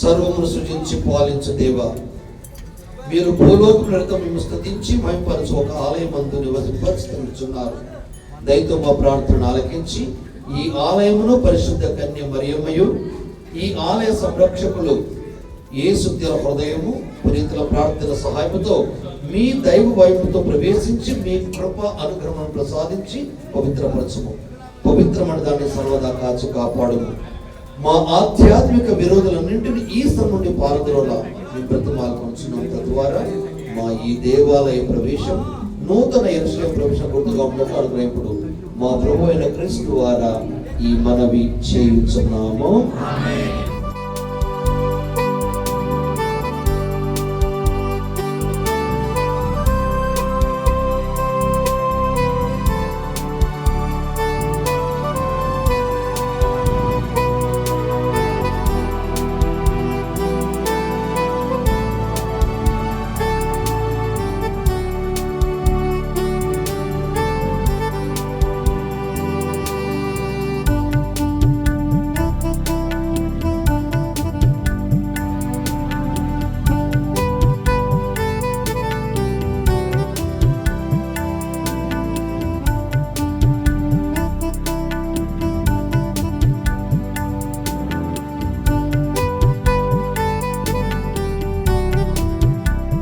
సర్వమును సృజించి పాలించు దేవా, మీరు భూలోకములతో మేము స్తుతించి మహిమపరచు ఒక ఆలయమందు నివసింపరుస్తున్నారు. దయతో మా ప్రార్థన ఆలకించి ఈ ఆలయమును పరిశుద్ధ కన్య మరియమ్మయు, ఈ ఆలయ సంరక్షకులు యేసు హృదయము పునీతుల ప్రార్థన సహాయముతో మీ దైవ వైపుతో ప్రవేశించి మీ కృప అనుగ్రహం ప్రసాదించి పవిత్రపరచుము. పవిత్రమైన దాన్ని సర్వదా కాచి కాపాడుము. మా ఆధ్యాత్మిక విరోధులన్నింటినీ ఈ స్థలం నుండి పారద్రోల మీ బ్రతిమాలు కొంచున్నాం. తద్వారా మా ఈ దేవాలయ ప్రవేశం నూతన యెరూషలేము ప్రవేశం గుర్తుగా ఉన్నట్టు అనుగ్రహింపుడు మా ప్రభు అయిన క్రీస్తు ద్వారా ఈ మనవి చేయుచున్నాము.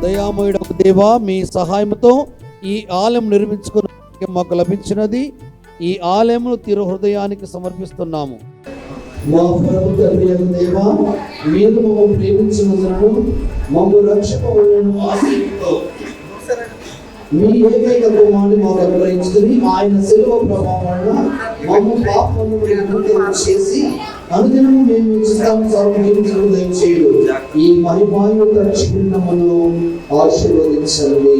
దయామయుడకు దేవా, మీ సహాయంతో ఈ ఆలయం నిర్మించుకున్న మాకు లభించినది. ఈ ఆలయమును తిరు హృదయానికి సమర్పిస్తున్నాము. మా ప్రభు తండ్రి అయిన దేవా, మీరు మమ్మల్ని ప్రేమించినందుకు మమ్మల్ని రక్షకులను ఆశీర్వదించు. మీ ఏకైక కుమారుని మాకు అనుగ్రహించుకుని ఆయన శిలువ ప్రభావం వలన మమ్ము పాపమును విముక్తులను చేసి అనుదినము మేము ఇష్టానుసారం దయచేయు. ఈ మహిమాయుత రక్షకులను ఆశీర్వదించండి.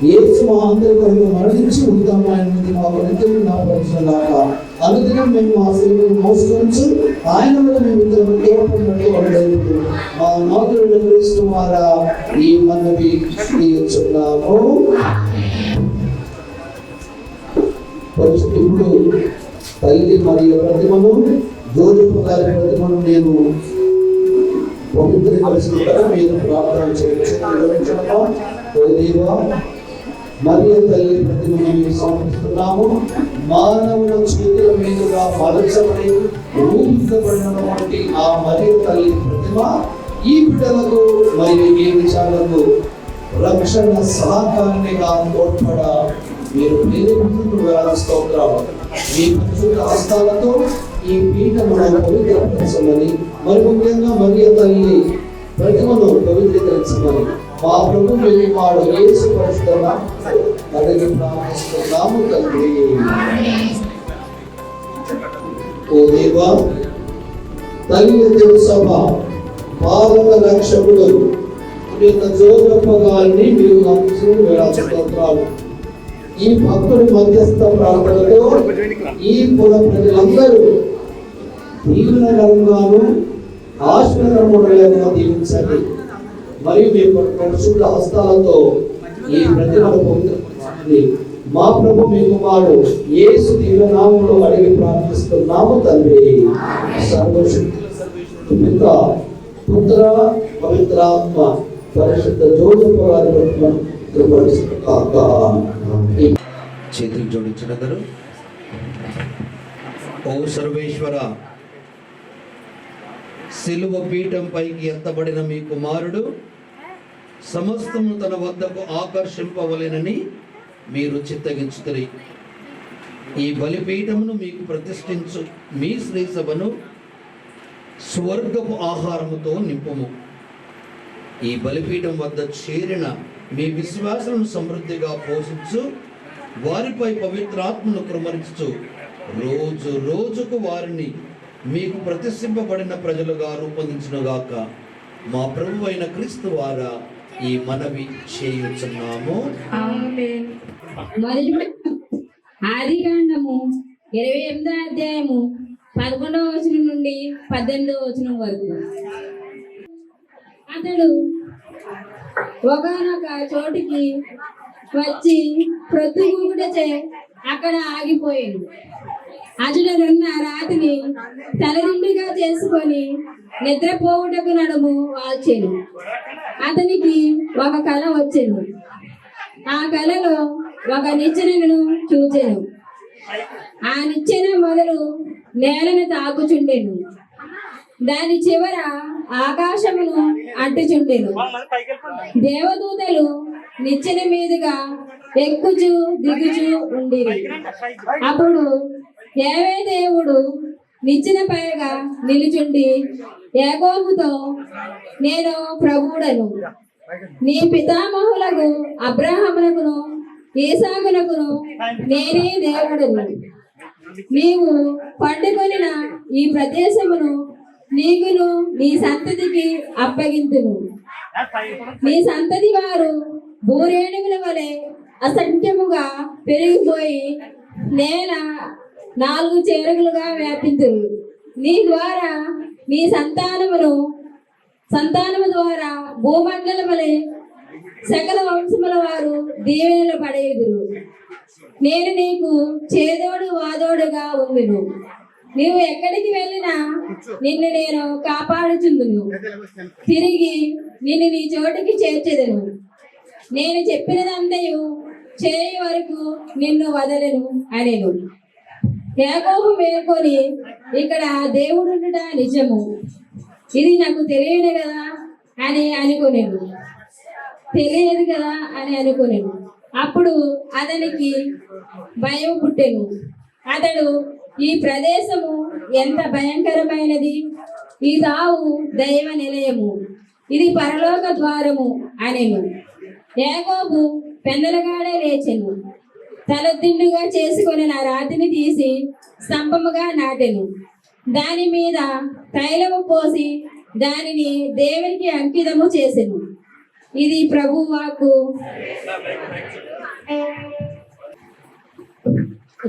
యేసు మా అందరి కొరకు మరణించి ఉత్తమమైనది మాకు నిత్యము జ్ఞాపకం. అనుదినం మేము ఆ శిలువను మోసుకొంచు ఆయన వల్ల మేము ఇతరులు కేవలమైనట్టు అడగలేదు. మా నాథుడైన క్రీస్తు ద్వారా ఈ మనవి చేయుచున్నాము. ఇప్పుడు తల్లి మరియు ప్రతిమను, జోజపు గారి ప్రతిమను నేను పవిత్రీకరిస్తున్నా. మీరు ప్రార్థన చేయొచ్చు. మరియు తల్లి ప్రతిమను మేము సమర్పిస్తున్నాము. మానవుల చేతుల మీదుగా మలచబడి రూపించబడినటువంటి ఆ మరియు తల్లి ప్రతిమ ఈ బిడ్డలకు మరియు ఈ విషయాలకు రక్షణ సహకారినిగా తోడ్పడ మీరు ప్రేరేపించుకు స్తోత్రం. మీ పరిశుద్ధ హస్తాలతో ఈ పీఠమును పవిత్రపరచమని, మరి ముఖ్యంగా మరియు తల్లి ప్రతిమను పవిత్రీకరించమని మా ప్రభు వాడు యేసు పరిశుద్ధ అడిగి ప్రార్థిస్తున్నాము తండ్రి. ఓ దేవా, తల్లి దేవసభ పాలక రక్షకుడు జోగప్ప గారిని మీరు స్తోత్రాలు. ఈ భక్తుడి మధ్యస్థ ప్రార్థనతో ఈ పుర ప్రజలందరూ దీవెనకరంగాను ఆశీర్వాదకరంగా దీవించండి. మరియు మీ పరిశుద్ధ హస్తాలతో ఈ ప్రతిమను పవిత్రపరచండి. మా ప్రభు మీ కుమారుడు యేసు దివ్యనామములో అడిగి ప్రార్థిస్తున్నాము తండ్రి. సర్వశక్తుల పిత, పుత్ర, పవిత్రాత్మ పరిశుద్ధ జోజప్ప గారి ప్రతిమను చేతులు జోడించినందరూ. ఓ సర్వేశ్వర, సిలువ పీఠం పైకి ఎత్తబడిన మీ కుమారుడు సమస్తము తన వద్దకు ఆకర్షింపవలెనని మీరు చిత్తగించుతరి. ఈ బలిపీఠమును మీకు ప్రతిష్ఠించు మీ శ్రీ సభను స్వర్గపు ఆహారముతో నింపుము. ఈ బలిపీఠం వద్ద చేరిన మీ విశ్వాసాలను సమృద్ధిగా పోషించు. వారిపై పవిత్రాత్మను కుమ్మరించు. రోజు రోజుకు వారిని మీకు ప్రతిష్ఠింపబడిన ప్రజలుగా రూపొందించునుగాక. మా ప్రభు అయిన క్రీస్తు ద్వారా ఈ మనవి చేయుచున్నాము. ఆదికాండము 28వ అధ్యాయము 11వ వచనం నుండి 18వ వచనం వరకు. అతడు ఒకనొక చోటికి వచ్చి ప్రొద్దుగూకుటచే అక్కడ ఆగిపోయాడు. అటునున్న రాతిని తలదిండుగా చేసుకొని నిద్రపోవుటకు నడుము వాల్చెను. అతనికి ఒక కల వచ్చెను. ఆ కలలో ఒక నిచ్చెనను చూచెను. ఆ నిచ్చెన మొదలు నేలను తాకుచుండెను. దాని చివర ఆకాశమును అంటుచుండెను. దేవదూతలు నిచ్చెన మీదుగా ఎక్కుచు దిగుచు ఉండిరి. అప్పుడు యావే దేవుడు నిచ్చెన పైగా నిలుచుండి యాకోబుతో, నేను ప్రభువుడను, నీ పితామహులకు అబ్రహామునకును ఈసాకునకును నేనే దేవుడను. నీవు పండుకొనిన ఈ ప్రదేశమును నీకును నీ సంతతికి అప్పగింతును. నీ సంతతి వారు భూరేణువుల వలె అసంఖ్యముగా పెరిగిపోయి నేల 4 చేరుగులుగా వ్యాపింతురు. నీ ద్వారా నీ సంతానము ద్వారా భూమండల వలె సకల వంశముల వారు దీవెనలు పడేదురు. నేను నీకు చేదోడు వాదోడుగా ఉందును. నీవు ఎక్కడికి వెళ్ళినా నిన్ను నేను కాపాడుచుందును. తిరిగి నిన్ను నీ చోటికి చేర్చెదను. నేను చెప్పినదంతయు చేయ వరకు నిన్ను వదలను అనెను. యాకోబు మేల్కొని, ఇక్కడ దేవుడుండుట నిజము, ఇది నాకు తెలియదు కదా అని అనుకునేను. తెలియదు కదా అని అనుకునేను. అప్పుడు అతనికి భయం పుట్టెను. అతడు, ఈ ప్రదేశము ఎంత భయంకరమైనది, ఈ తావు దైవ నిలయము, ఇది పరలోక ద్వారము అనెను. యాకోబు పెందలగాడే లేచెను. తలదిండుగా చేసుకొని నా రాతిని తీసి స్తంభముగా నాటెను. దాని మీద తైలము పోసి దానిని దేవునికి అంకితము చేసెను. ఇది ప్రభు వాక్కు.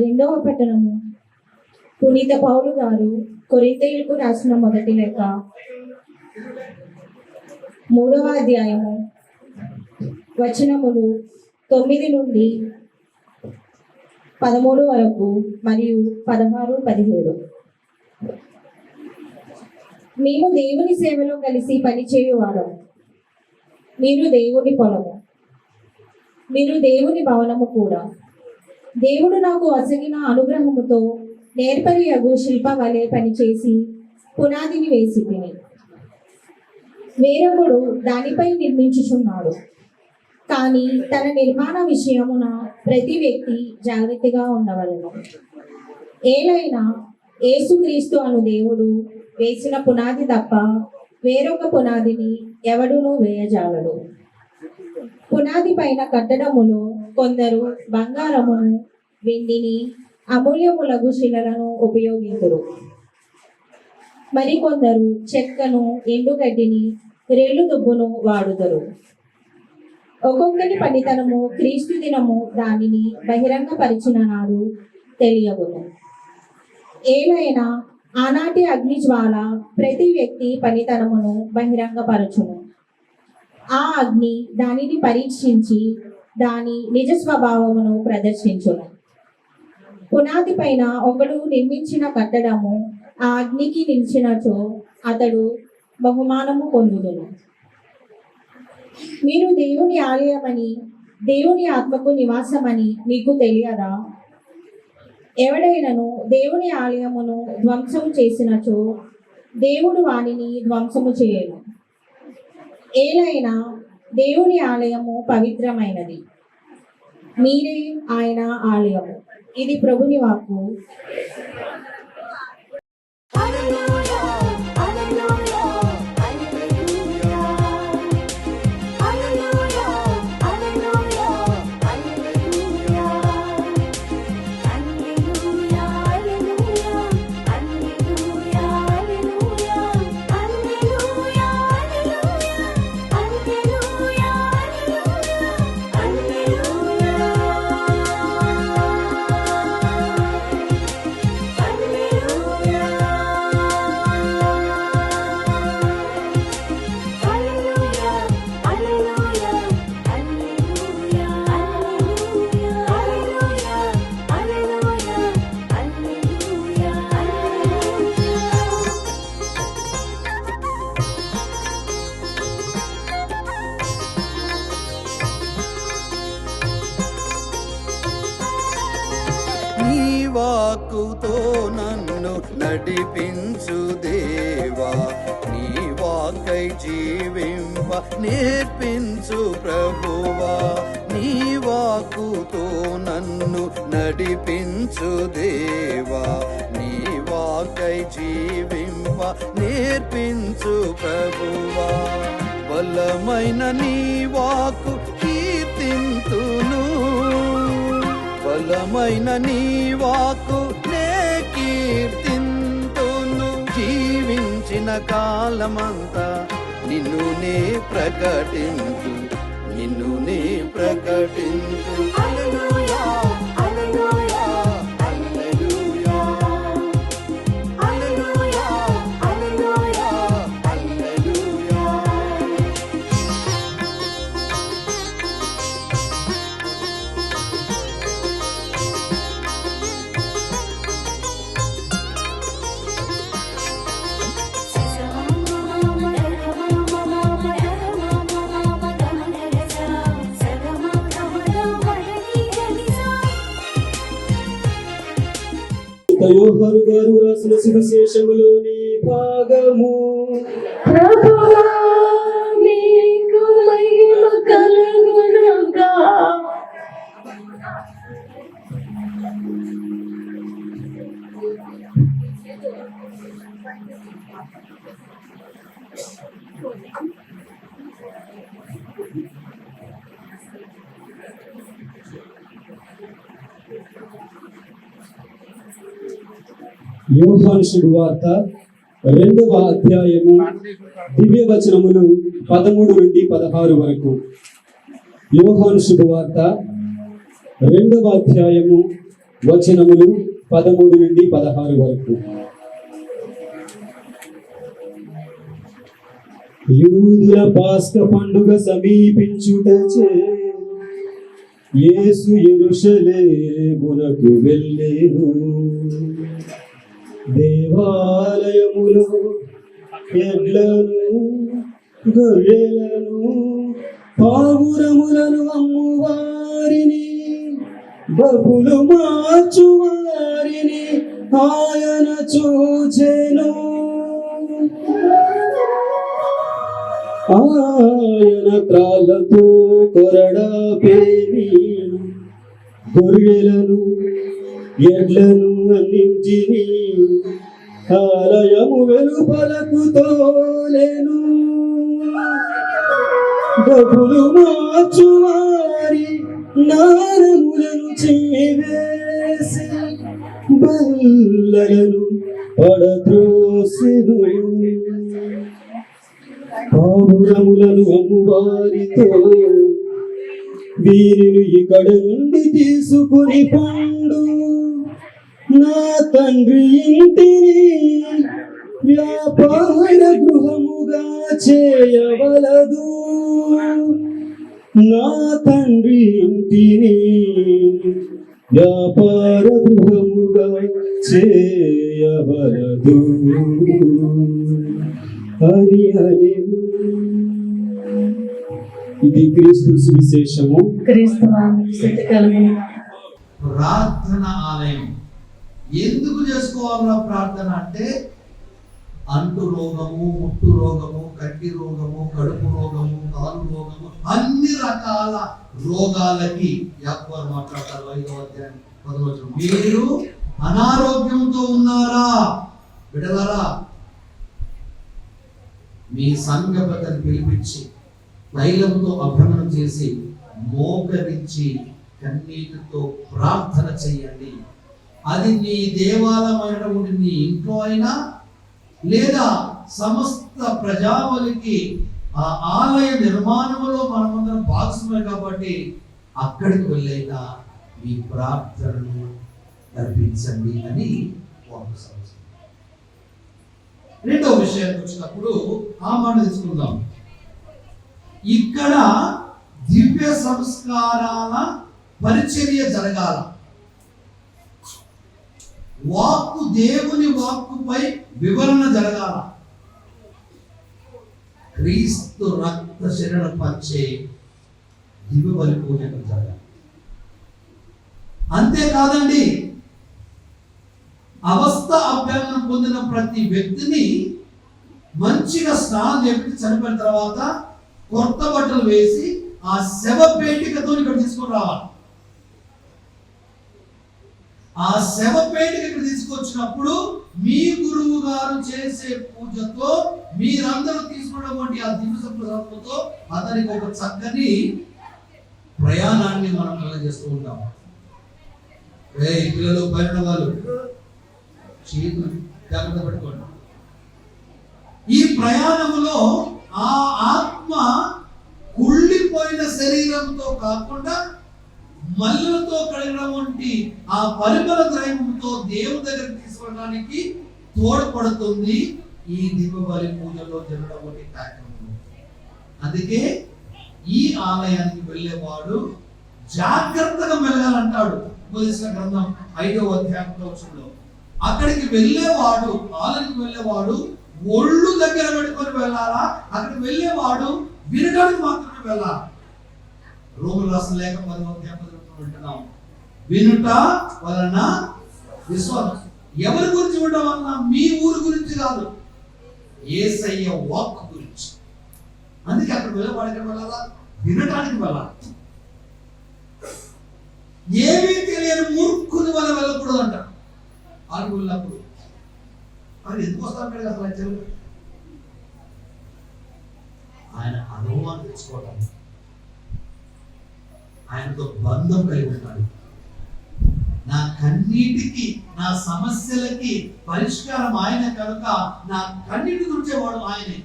రెండవ పట్టణము. పునీత పౌలు గారు కొరింథీయులకు రాసిన మొదటి లేఖ 3వ అధ్యాయము వచనములు 9 నుండి 13 వరకు మరియు 16, 17. మేము దేవుని సేవలో కలిసి పనిచేయువారం. మీరు దేవుని పొలము, మీరు దేవుని భవనము కూడా. దేవుడు నాకు ఒసగిన అనుగ్రహముతో నేర్పరియగు శిల్ప వలె పనిచేసి పునాదిని వేసి తిని, వేరొకడు దానిపై నిర్మించుచున్నాడు. కానీ తన నిర్మాణ విషయమున ప్రతి వ్యక్తి జాగ్రత్తగా ఉండవలెను. ఏలైనా యేసుక్రీస్తు అను దేవుడు వేసిన పునాది తప్ప వేరొక పునాదిని ఎవడునూ వేయజాలడు. పునాది పైన కట్టడములో కొందరు బంగారమును, వెండిని, అమూల్యములగు శిలలను ఉపయోగించురు. మరికొందరు చెక్కను, ఎండుగడ్డిని, రెల్లు దుబ్బును వాడుదరు. ఒక్కొక్కరి పనితనము క్రీస్తు దినము దానిని బహిరంగపరిచిన నాడు తెలియవును. ఏలైనా ఆనాటి అగ్నిజ్వాల ప్రతి వ్యక్తి పనితనమును బహిరంగపరచును. ఆ అగ్ని దానిని పరీక్షించి దాని నిజ స్వభావమును ప్రదర్శించును. పునాది పైన ఒకడు నిర్మించిన కట్టడము ఆ అగ్నికి నిలిచినచో అతడు బహుమానము పొందుదును. మీరు దేవుని ఆలయమని, దేవుని ఆత్మకు నివాసమని మీకు తెలియదా? ఎవడైనను దేవుని ఆలయమును ధ్వంసము చేసినచో దేవుడు వానిని ధ్వంసము చేయను. ఏలైనా దేవుని ఆలయము పవిత్రమైనది, మీరే ఆయన ఆలయము. ఇది ప్రభుని వాక్కు. నడిపించు దేవా, నీ వాకై జీవింప నేర్పించు ప్రభువా, నీ వాకుతో నన్ను నడిపించు దేవా, నీ వాకై జీవింప నేర్పించు ప్రభువా. బలమైన నీ వాకు కీర్తింతును, బలమైన నీ వాకు నే కీర్తింతును. జీవించిన కాలమంతా నిన్ను నే ప్రకటింతు, నిన్ను నే ప్రకటింతు. హల్లెలూయా, హల్లెలూయా, హల్లెలూయా, హల్లెలూయా, హల్లెలూయా, హల్లెలూయా. యోహాను గారు రాసిన సువిశేషములోని భాగము. ప్రభువా నీకు మహిమ కలుగునుగాక. యోహాను శుభవార్త 2వ అధ్యాయము దివ్య వచనములు 13 నుండి 16 వరకు. యోహాను శుభవార్త 2వ అధ్యాయము వచనములు 13 నుండి 16 వరకు. యూదుల పాస్క పండుగ సమీపించుటచే యేసు యెరూషలేమునకు వెళ్ళెను. దేవాలయములో ఎడ్లను గొర్రెలను పావురములను అమ్మువారిని బహులు మార్చువారిని ఆయన చూచెను. ఆయన త్రాళ్ళతో కొరడా పేని గొర్రెలను ఎడ్లను అన్నింటిని ఆలయము వెలుపలకు తోలెను. డబ్బులు మార్చువారి నారములను చేవేసి బల్లలను పడద్రోసెను. పావురములను అమ్మువారితో వీరిని ఇక్కడ నుండి తీసుకుని పండు, నా తండ్రి ఇంటిని వ్యాపార గృహముగా చేయవలదు, నా తండ్రి ఇంటిని వ్యాపార గృహముగా చేయవలదు అని అనెను. ఇది క్రీస్తు సువిశేషము. ప్రార్థన ఆలయం ఎందుకు చేసుకోవాలన్నా ప్రార్థన అంటే అంటు రోగము, ముట్టు రోగము, కంటి రోగము, కడుపు రోగము, కాలు రోగము, అన్ని రకాల రోగాలకి యాకోబు మాట్లాడతారు 5వ అధ్యాయం 10వ వచనం. మీరు అనారోగ్యంతో ఉన్నారా బిడ్డలారా, మీ సంఘపతను పిలిపించి తైలంతో అభ్రమణం చేసి మోకరించి కన్నీటితో ప్రార్థన చేయండి. అది నీ దేవాలయమైనటువంటి నీ ఇంట్లో అయినా లేదా సమస్త ప్రజావళికి ఆ ఆలయ నిర్మాణంలో మనమందరం భాగస్వామే కాబట్టి అక్కడికి వెళ్ళైనా మీ ప్రార్థనను అర్పించండి అని ఒక సంవత్సరం. రెండవ విషయానికి వచ్చినప్పుడు ఆ మాట తీసుకుందాం. ఇక్కడ దివ్య సంస్కారాల పరిచర్య జరగాల. వాక్కు, దేవుని వాక్కుపై వివరణ జరగాల. క్రీస్తు రక్త శరీరం పంచే దివ్య బలి పూజ జరగాలి. అంతేకాదండి, అవస్థ అభ్యంగనం పొందిన ప్రతి వ్యక్తిని మంచిగా స్నానం చేసి చనిపోయిన తర్వాత కొత్త బట్టలు వేసి ఆ శవ పేటికతో ఇక్కడ తీసుకొని రావాలి. ఆ శవ పేటిక ఇక్కడ తీసుకొచ్చినప్పుడు మీ గురువు గారు చేసే పూజతో మీరందరూ తీసుకున్నటువంటి ఆ దివ్య ప్రసాదంతో అతనికి ఒక చక్కని ప్రయాణాన్ని మనం కలగజేస్తూ ఉంటాం. పిల్లలు పైన వాళ్ళు చేతులు జాగ్రత్త పెట్టుకోండి. ఈ ప్రయాణంలో ఆ ఆత్మ కుళ్ళిపోయిన శరీరంతో కాకుండా మల్లెలతో కడిగినటువంటి ఆ పరిమళ ద్రవ్యంతో దేవుని దగ్గర తీసుకోవడానికి తోడ్పడుతుంది ఈ దీపావళి పూజలో జరగడం కార్యక్రమం. అందుకే ఈ ఆలయానికి వెళ్ళేవాడు జాగ్రత్తగా మెలగాలంటాడు ఉపదేశ గ్రంథం 5వ అధ్యాయంలో. అక్కడికి వెళ్ళేవాడు, ఆలయానికి వెళ్ళేవాడు ఒళ్ళు దగ్గర పెట్టుకొని వెళ్ళాలా, అక్కడికి వెళ్ళేవాడు వినడానికి మాత్రమే వెళ్ళాలి. రోమిలకు రాసిన లేఖ 10వ అధ్యాయం వింటున్నాం. వినుట వలన విశ్వాసం. ఎవరి గురించి వినడం వలన? మీ ఊరు గురించి కాదు, యేసయ్య వాక్ గురించి. అందుకే అక్కడ వెళ్ళేవాడు ఎక్కడ వెళ్ళాలా? వినటానికి వెళ్ళాలి. ఏమీ తెలియని మూర్ఖుని వల్ల వెళ్ళకూడదు అంట. వాళ్ళు వెళ్ళినప్పుడు అది ఎందుకు వస్తాడు అసలు? ఆయన అనుభవాన్ని తెచ్చుకోవటం, ఆయనతో బంధం కలిగి ఉంటాడు. నా కన్నీటికి, నా సమస్యలకి పరిష్కారం ఆయన కనుక నా కన్నీటి తుడిచేవాడు ఆయనే.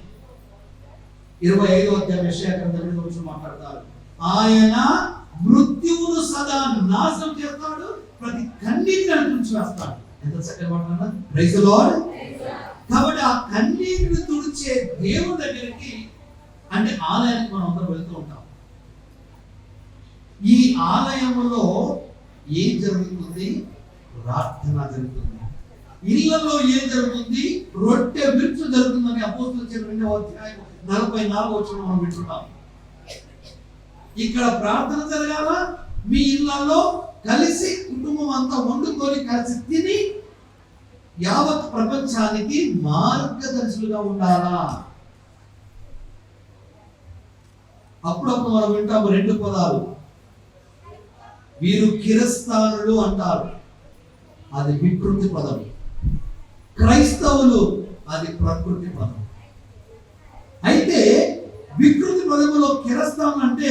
25వ అధ్యాయం యెషయా గ్రంథం గురించి మాట్లాడతారు. ఆయన మృత్యువును సదా నాశనం చేస్తాడు, ప్రతి కన్నీటిని తుడిచి వేస్తాడు. ఎంత చక్కగా మాట్లాడుతున్నా. Praise the lord. కాబట్టి ఆ కన్నీటిని తుడిచే దేవుని దగ్గరికి అంటే ఆలయానికి మనం అందరం వెళ్తూ ఉంటాం. ఈ ఆలయంలో ఏం జరుగుతుంది? ప్రార్థన జరుగుతుంది. ఇళ్లలో ఏం జరుగుతుంది? రొట్టె విరుచు జరుగుతుందని అపోస్తలుల చర్య 2వ అధ్యాయం 44వ వచనం మనం వింటున్నాం. ఇక్కడ ప్రార్థన జరగాల, మీ ఇళ్లలో కలిసి కుటుంబం అంతా వండుకొని కలిసి తిని యావత్ ప్రపంచానికి మార్గదర్శులుగా ఉండాలా. అప్పుడప్పుడు మనం వింటాము 2 పదాలు. వీరు కిరస్తానులు అంటారు, అది వికృతి పదం. క్రైస్తవులు, అది ప్రకృతి పదం. అయితే వికృతి పదములో కిరస్తాను అంటే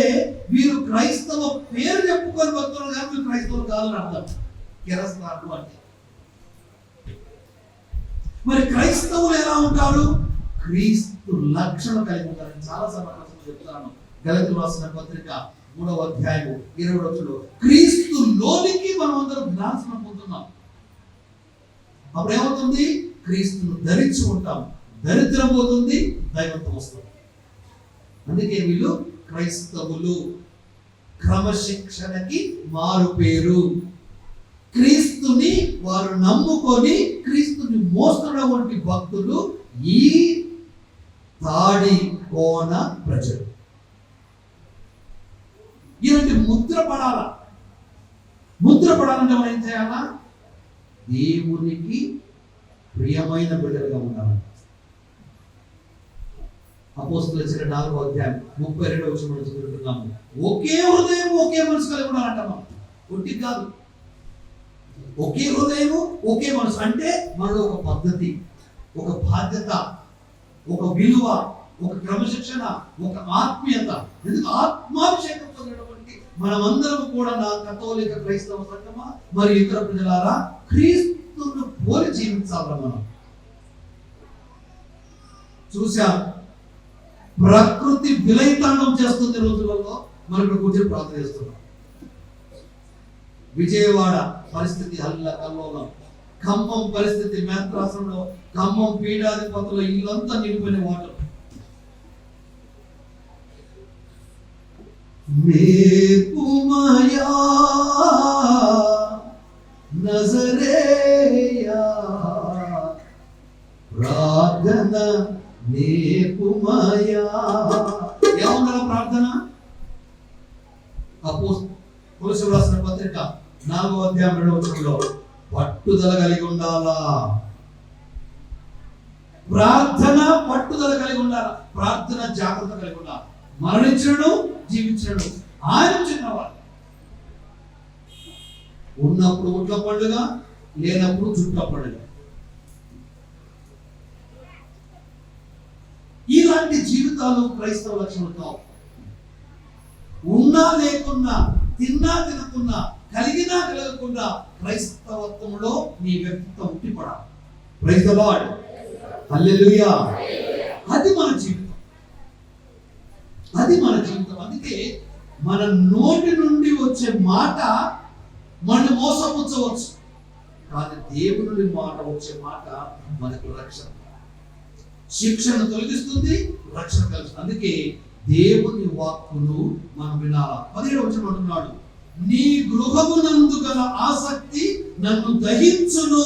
వీరు క్రైస్తవ పేరు చెప్పుకొని భక్తులు కానీ వీరు క్రైస్తవులు కాదని అర్థం. కిరస్తాను అంటే మరి క్రైస్తవులు ఎలా ఉంటారు? క్రీస్తు లక్షణం కలిగి ఉంటారు. చాలా సమర్థంగా చెప్తాను. గలతీయులకు రాసిన పత్రిక 3వ అధ్యాయం 20వ వచనంలో క్రీస్తు లోనికి మనం అందరం జ్ఞానం పొందుతున్నాం. అప్పుడు ఏమవుతుంది? క్రీస్తును ధరించి ఉంటాం, దరిద్రం పోతుంది, దైవత్వం వస్తుంది. అందుకే వీళ్ళు క్రైస్తవులు, క్రమశిక్షణకి మారు పేరు. క్రీస్తుని వారు నమ్ముకొని క్రీస్తుని మోస్తున్నటువంటి భక్తులు ఈ తాడి కోన ప్రజలు. ఇలాంటి ముద్ర పడాలా. ముద్ర పడాలంటే మనం ఏం చేయాలా? దేవునికి ప్రియమైన బిడ్డలుగా ఉండాలి. అపోస్తలుల చర్య 4వ అధ్యాయం 32వ వచనం చదువుతున్నాము. ఒకే హృదయం, ఒకే మనసు కలిగి ఉండాలంట. మనం ఒట్టి కాదు, ఒకే హృదయము, ఒకే మనసు. అంటే మనలో ఒక పద్ధతి, ఒక బాధ్యత, ఒక విలువ, ఒక క్రమశిక్షణ, ఒక ఆత్మీయత. ఎందుకు? ఆత్మాభిషేకం పొందినటువంటి మనమందరం కూడా, నా కథోలిక క్రైస్తవ సంఘమా మరి ఇతర ప్రజలారా, క్రీస్తును పోలి జీవించాలి. మనం చూసాం, ప్రకృతి విలయతాండం చేస్తుంది రోజులలో. మనం ఇక్కడ కూర్చొని ప్రార్థన చేస్తున్నాం. విజయవాడ పరిస్థితి కల్లోలం, ఖమ్మం పరిస్థితి, మేత్రాసంలో ఖమ్మం పీఠాధిపతుల ఇల్లంతా నిండిపోయిన వాటర్. నేర్పుమయా నజరేయా ప్రార్థన నేర్పుమయా. ఏమన్నా ప్రార్థన? కొలస్సీయులకు రాసిన పత్రిక 4వ అధ్యాయం 2వ వచనంలో పట్టుదల కలిగి ఉండాలా. ప్రార్థన పట్టుదల కలిగి ఉండాలి. ప్రార్థన జాగ్రత్త కలిగి ఉండాలి. మరణించడం జీవించడం ఆయన చిన్నవాడు. ఉన్నప్పుడు ఒట్ల పండుగ, లేనప్పుడు చుట్ల పండుగ. ఇలాంటి జీవితాలు క్రైస్తవ లక్షణాలు కావు. ఉన్నా లేకున్నా, తిన్నా తినకున్నా, కలిగినా కలగకుండా క్రైస్తవత్వంలో నీ వ్యక్తిత్వం ఉట్టిపడాలి. ప్రైజ్ ది లార్డ్, హల్లెలూయా. అది మన జీవితం, అది మన జీవితం. అందుకే మన నోటి నుండి వచ్చే మాట మన మోసపుచ్చవచ్చు, కానీ దేవుని నుండి మాట వచ్చే మాట మనకు రక్షణ, శిక్షణ తొలగిస్తుంది, రక్షణ కలుగుతుంది. అందుకే దేవుని వాక్కును మనం వినాలా. 17వ వచనం అంటున్నాడు, నీ గృహమునందు గల ఆసక్తి నన్ను దహించును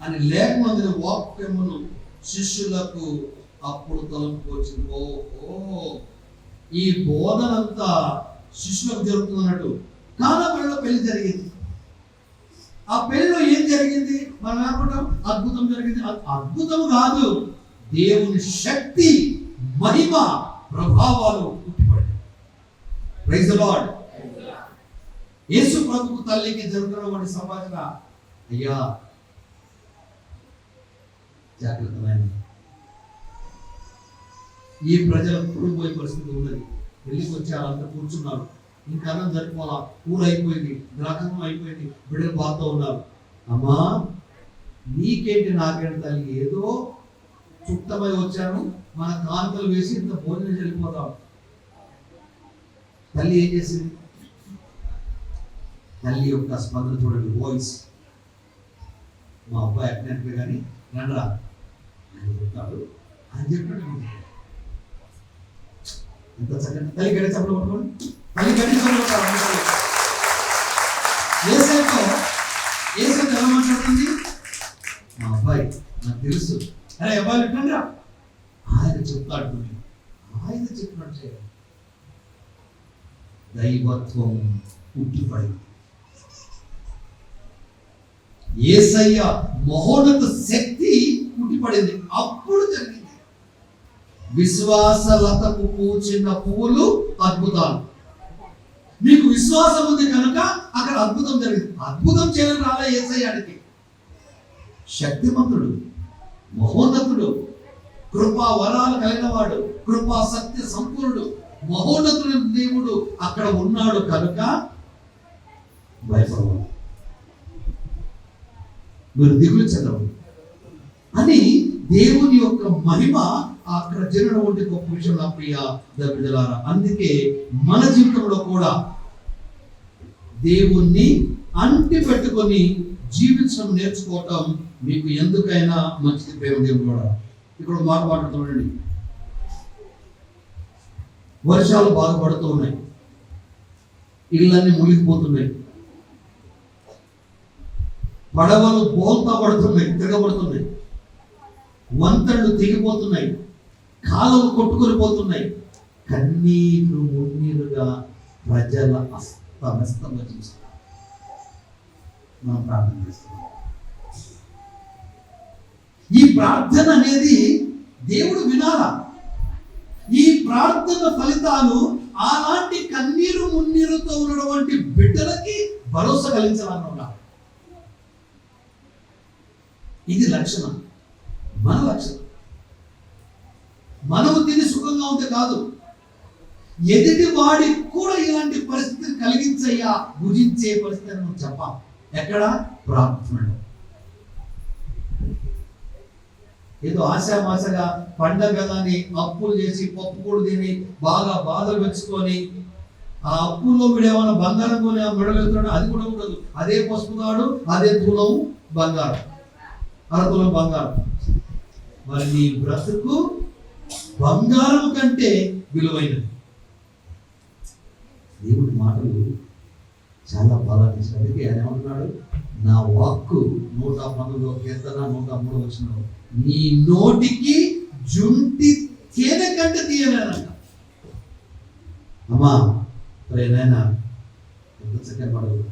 అని లేఖమందిన వాక్యమును శిష్యులకు అప్పుడు తలంపు వచ్చింది. ఓహో, ఈ బోధనంతా శిష్యులకు జరుగుతున్నట్టు. కానాపల్లిలో పెళ్లి జరిగింది. ఆ పెళ్లిలో ఏం జరిగింది? మనం అనుకుంటాం అద్భుతం జరిగింది. అద్భుతం కాదు, దేవుని శక్తి, మహిమ, ప్రభావాలు పుట్టిపడ్డాయి. Praise the lord. యేసు ప్రభువు తల్లికి జరుగుతున్నటువంటి సంభాషణ, అయ్యా జాగ్రత్తమైన ఈ ప్రజలకు కూలిపోయే పరిస్థితి ఉన్నది. పెళ్లికి వచ్చి వాళ్ళంతా కూర్చున్నారు, ఇంకా అన్నం జరుపుకోవాలా, కూర అయిపోయింది, ద్రాక్షం అయిపోయింది, బిడ్డలు బాధతో ఉన్నారు. అమ్మా నీకేంటి నాకేంటి తల్లి, ఏదో చుట్టమై వచ్చాను, మన కానుకలు వేసి ఇంత భోజనం వెళ్ళిపోతాం. తల్లి ఏం చేసింది? తల్లి యొక్క స్పందన చూడండి, వాయిస్. మా అబ్బాయి అట్టినట్టు కానీ రండ్రా అని చెప్తాడు అని చెప్పినట్టు. ఎంత చక్కటి తల్లి గడి చప్పుడు పట్టుకోండి, తల్లి గడి చప్పుడు. ఏసైతో ఎలా మాట్లాడుతుంది? మా అబ్బాయి నాకు తెలుసు, అరే అబ్బాయి పెట్టండి, ఆయన చెప్తాడు, ఆయన చెప్పినట్టు చేయాలి. దైవత్వం పుట్టిపడింది. యేసయ్య మహోన్నత శక్తి పుట్టిపడింది. అప్పుడు జరిగింది విశ్వాసలతకు పూచిన పువ్వులు అద్భుతాలు. మీకు విశ్వాసం ఉంది కనుక అక్కడ అద్భుతం జరిగింది. అద్భుతం చేయడం రాలే యేసయ్యానికి. శక్తిమంతుడు, మహోన్నతుడు, కృపా వరాలు కలిగిన వాడు, కృపా సత్య సంపూర్ణుడు, మహోన్నతుడు దేవుడు అక్కడ ఉన్నాడు కనుక భయపడవాలి, మీరు దిగులు చెందవు అని దేవుని యొక్క మహిమ అక్కడ జరగడం వంటి గొప్ప విషయం నా ప్రియ బిడ్డలారా. అందుకే మన జీవితంలో కూడా దేవుణ్ణి అంటి పెట్టుకొని జీవించడం నేర్చుకోవటం మీకు ఎందుకైనా మంచిది. ప్రేమ దేవుడు కూడా ఇక్కడ మాట మాట్లాడుతున్నాడండి. వర్షాలు బాగా పడుతూ ఉన్నాయి, ఇళ్ళన్నీ మునిగిపోతున్నాయి, పడవలు బోల్తా పడుతున్నాయి, తిరగబడుతున్నాయి, వంతెనలు తెగిపోతున్నాయి, కాలువలు కొట్టుకొని పోతున్నాయి. కన్నీరు మున్నీరుగా ప్రజల అస్తవ్యస్తంగా చూస్తారు. మనం ప్రార్థన చేస్తున్నాం. ఈ ప్రార్థన అనేది దేవుడు వినాలా. ఈ ప్రార్థన ఫలితాలు అలాంటి కన్నీరు మున్నీరుతో ఉన్నటువంటి బిడ్డలకి భరోసా కలిగించాలన్నా. ఇది లక్షణం, మన లక్షణం. మనము తిని సుఖంగా ఉంటే కాదు, ఎదుటి వాడికి కూడా ఇలాంటి పరిస్థితిని కలిగించయ్యా, భుజించే పరిస్థితిని మనం చెప్పాలి. ఎక్కడ? ప్రార్థనలో. ఏదో ఆశామాసగా పండగ అని అప్పులు చేసి పప్పు కూడా తిని బాగా బాధలు పెంచుకొని ఆ అప్పుల్లో వీడేమన్నా బంగారం కొని మెడలు, అది కూడా ఉండదు. అదే పసుపు తాడు, అదే తులం బంగారం, అరతులం బంగారం. మరి నీ బ్రతుకు బంగారం కంటే విలువైనది. దేవుడి మాటలు చాలా బలాన్ని ఇస్తాడు. అందుకే ఆయన ఏమంటున్నాడు? నా వాక్కు 119వ కీర్తన 103వ వచనం, నీ నోటికి జుంటి తేనె కంటే తీయలేనంట. అమ్మా రేనైనా సెకండ్ మోడల్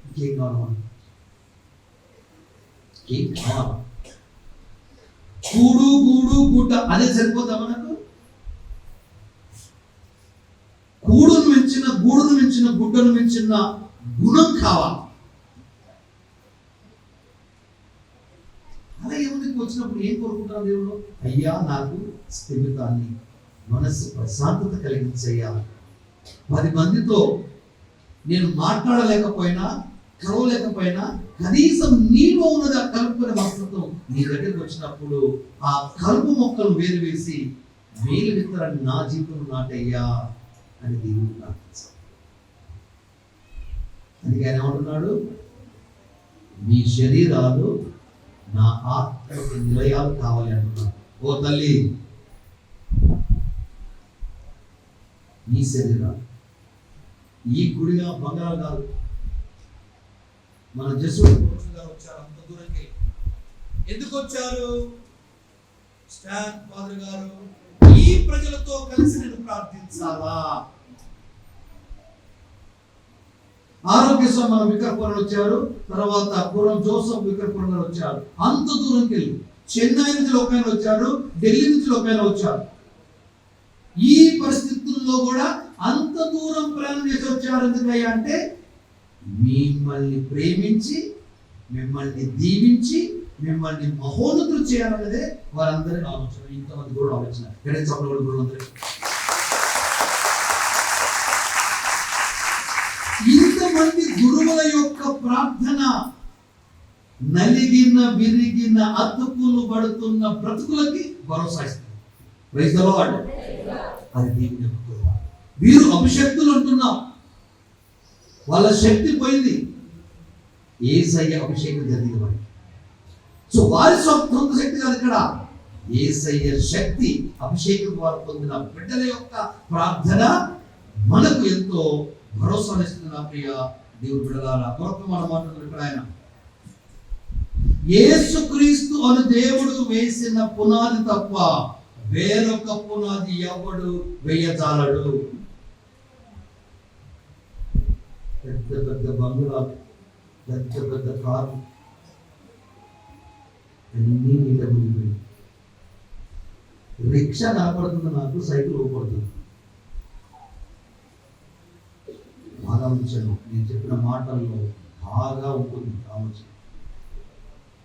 ఇంకేం కావాలి? కూడు గూడు గుడ్డ అదే సరిపోతా మనకు? కూడును మించిన, గూడును మించిన, గుడ్డను మించిన గుణం కావాలి. అలా ఏముందుకు వచ్చినప్పుడు ఏం కోరుకుంటాను దేవుడు? అయ్యా నాకు స్థిమితాన్ని, మనస్సు ప్రశాంతత కలిగించయ్యా. 10 మందితో నేను మాట్లాడలేకపోయినా, కలవలేకపోయినా, కనీసం నీలో ఉన్నది ఆ కలుపుకునే మనస్తత్వం నీ దగ్గరికి వచ్చినప్పుడు ఆ కలుపు మొక్కలు వేరు వేసి వేలు విత్తనాన్ని నా జీవితంలో నాటయ్యా అని దేవుడు ప్రార్థించాడు. అందుకే ఆయన ఏమంటున్నాడు? మీ శరీరాలు నా ఆత్మకి నిలయాలు కావాలి అంటున్నాడు. ఓ తల్లి, ఈ శరీరాలు ఈ గుడిగా బంగారు కాదు. మన జస్సుడు గారు వచ్చారు అంత దూరంకి. ఎందుకు వచ్చారు? స్టాన్ ఫాదర్ గారు ఈ ప్రజలతో కలిసి నేను ప్రార్థించాలా. ఆరోగ్య మన వికర్పణలు వచ్చారు, తర్వాత పూర్వం జోసఫ్ వికర్పణలు వచ్చారు. అంత దూరంకి వెళ్ళి చెన్నై నుంచి లోకాయన వచ్చారు, ఢిల్లీ నుంచి లోకాయన వచ్చారు. ఈ పరిస్థితుల్లో కూడా అంత దూరం ప్రయాణం చేసి వచ్చారు. ఎందుకయ్యా అంటే మిమ్మల్ని ప్రేమించి, మిమ్మల్ని దీవించి, మిమ్మల్ని మహోన్నతులు చేయాలన్నదే వారందరి ఆలోచన. ఇంతమంది కూడా ఆలోచన. ఇంతమంది గురువుల యొక్క ప్రార్థన నలిగిన, విరిగిన, అతుకులు పడుతున్న బ్రతుకులకి భరోసా ఇస్తుంది. Praise the lord. అది దేవుని యొక్క కృప. వీరు అభిషక్తులు అంటున్నాం, వాళ్ళ శక్తి పోయింది. యేసయ్య అభిషేకం జరిగింది వారికి. సో వారి సొంత శక్తి కాదు ఇక్కడ, యేసయ్య శక్తి అభిషేకం ద్వారా పొందిన బిడ్డల యొక్క ప్రార్థన మనకు ఎంతో భరోసానిస్తున్న ప్రియ దేవుడు బిడ్డలారా. కొరకు మనం మాట్లాడుతున్న ఇక్కడ ఆయన యేసుక్రీస్తు అను దేవుడు వేసిన పునాది తప్ప వేరొక పునాది ఎవడు వేయజాలడు. పెద్ద పెద్ద బంగుళాలు, పెద్ద పెద్ద కార్లు అన్నీ నీళ్ళ మునిగిపోయి. రిక్షా కనపడుతుంది నాకు, సైకిల్ ఊపడుతుంది. బాగా ఉంచాను, నేను చెప్పిన మాటల్లో బాగా ఉంటుంది ఆలోచన.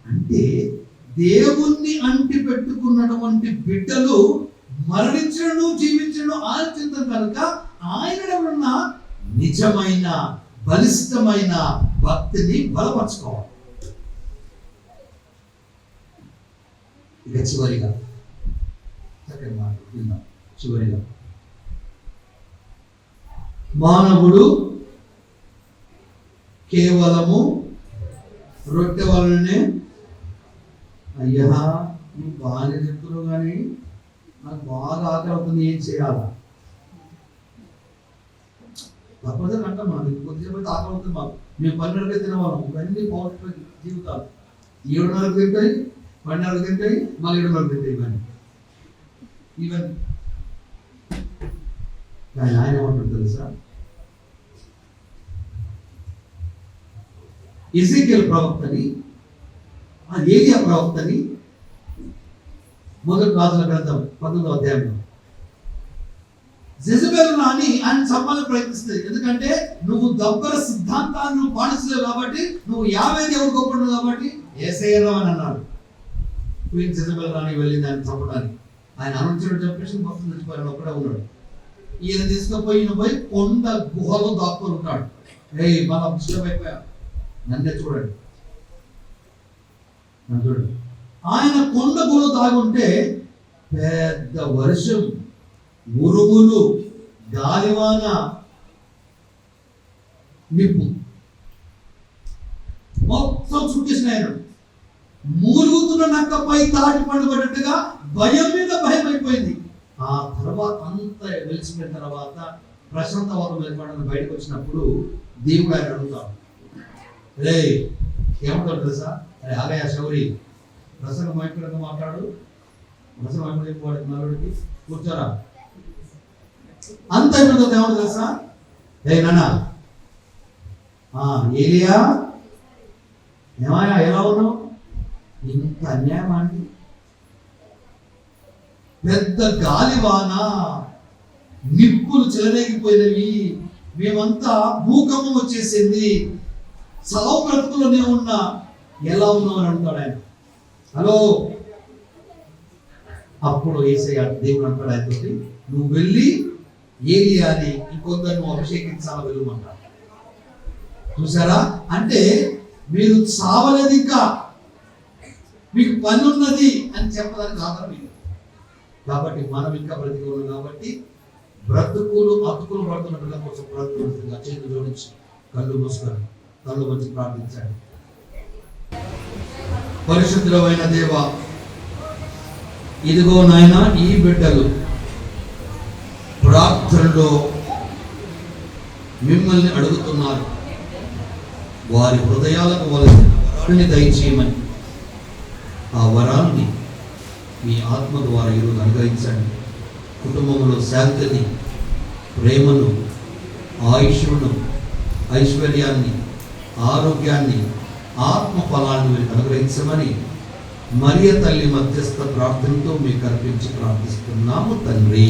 అంటే దేవుణ్ణి అంటి పెట్టుకున్నటువంటి బిడ్డలు మరణించడం, జీవించడం ఆలోచించడం కనుక ఆయన ఉన్న నిజమైన బలిష్టమైన భక్తిని బలపరచుకోవాలి. ఇక చివరిగా చక్కని మాట విందాం. చివరిగా మానవుడు కేవలము రొట్టె వలననే, అయ్యా నువ్వు బాగానే చెప్తున్నావు కానీ నాకు బాగా ఆకలి అవుతుంది, ఏం చేయాలా? తప్పదని అంటాం మనం. కొద్దిసేపు అయితే ఆకలి అవుతుంది మాకు. మేము 12కి తినవాళ్ళం. ఇవన్నీ పౌష్టిక జీవితాలు. 7:30కి తింటాయి, 12:30కి తింటాయి, మళ్ళీ 7:30కి తింటాయి. ఇవన్నీ కానీ ఆయన ఏమంటాడు తెలుసా? ఎజెకియెల్ ప్రవక్తని, ఏలియా ప్రవక్తని, మొదటి రాజుల గ్రంథం 19వ అధ్యాయంలో జెజబెల్ రాని ఆయన చంపాలని ప్రయత్నిస్తుంది. ఎందుకంటే నువ్వు దబ్బర సిద్ధాంతాన్ని నువ్వు పాటించలేవు కాబట్టి, నువ్వు 50 దేవుడు గొప్పడు కాబట్టి యేసయ్యను అని అన్నాడు. క్వీన్ జెజబెల్ రాని వెళ్ళింది ఆయన చంపడానికి. ఆయన అనుమతించడం చెప్పేసి మొత్తం తెచ్చిపోయాడు, ఒక్కడే ఉన్నాడు. ఈయన తీసుకుపోయి కొండ గుహలో దాక్కుని ఉంటాడు. మన ఇష్టమైపోయా, నన్నే చూడండి, నన్ను చూడండి. ఆయన కొండ గుహలో దాగుంటే పెద్ద వర్షం, ఉరుములు, గాలివాన, నిప్పు మొత్తం చుట్టేసిన ఆయన మూలుగుతున్న నక్కపై తాటి పండుబడ్డట్టుగా భయం మీద భయం అయిపోయింది. ఆ తర్వాత అంతా వెలిసిపోయిన తర్వాత ప్రశాంతవాదం ఏర్పడిన బయటకు వచ్చినప్పుడు దేవుడు ఆయన అడుగుతాడు, రే ఏమంటాడు తెలుసా? అరే ఆగయా శౌరి, ప్రసంగం వైపుగా మాట్లాడు, ప్రసంగం వైపు వాడికి నలుడికి కూర్చోరా అంత అయిపోతుంది. ఏమంటాడు తెలుసా? నాన్న ఏలియా ఏమయ్యా ఎలా ఉన్నావు? ఇంత అన్యాయం అండి, పెద్ద గాలివాన, నిప్పులు చెలరేగిపోయినవి, మేమంతా భూకంపం వచ్చేసింది, సావు బ్రతుకులోనే ఉన్నా, ఎలా ఉన్నావు అని అంటాడు ఆయన. హలో, అప్పుడు యేసయ్య దేవుడు అంటాడు ఆయనతోటి, నువ్వు వెళ్ళి ఏలియాని ఇంకొందరు నువ్వు అభిషేకించాలని వెళ్ళమంటాడు. చూసారా? అంటే మీరు సావలేదు, ఇంకా మీకు పని ఉన్నది అని చెప్పడానికి ఆధారం లేదు. కాబట్టి మనం ఇంకా బ్రతికి ఉన్నాం కాబట్టి బ్రతుకులు అతుకులు పడుతున్న పిల్లల కోసం బ్రతుకులుగా చేతులు జోడించి కళ్ళు మూసుకొని కళ్ళు మంచి ప్రార్థించండి. పరిశుద్ధులైన దేవ, ఇదిగో నాయన ఈ బిడ్డలు ప్రార్థనలో మిమ్మల్ని అడుగుతున్నారు, వారి హృదయాలకు వలసిన వరాన్ని దయచేయమని, ఆ వరాన్ని మీ ఆత్మ ద్వారా ఈరోజు అనుగ్రహించండి. కుటుంబంలో శాంతిని, ప్రేమను, ఆయుష్ను, ఐశ్వర్యాన్ని, ఆరోగ్యాన్ని, ఆత్మ ఫలాన్ని వీరికి అనుగ్రహించమని మరియ తల్లి మధ్యస్థ ప్రార్థనతో మీకు అర్పించి ప్రార్థిస్తున్నాము తండ్రి.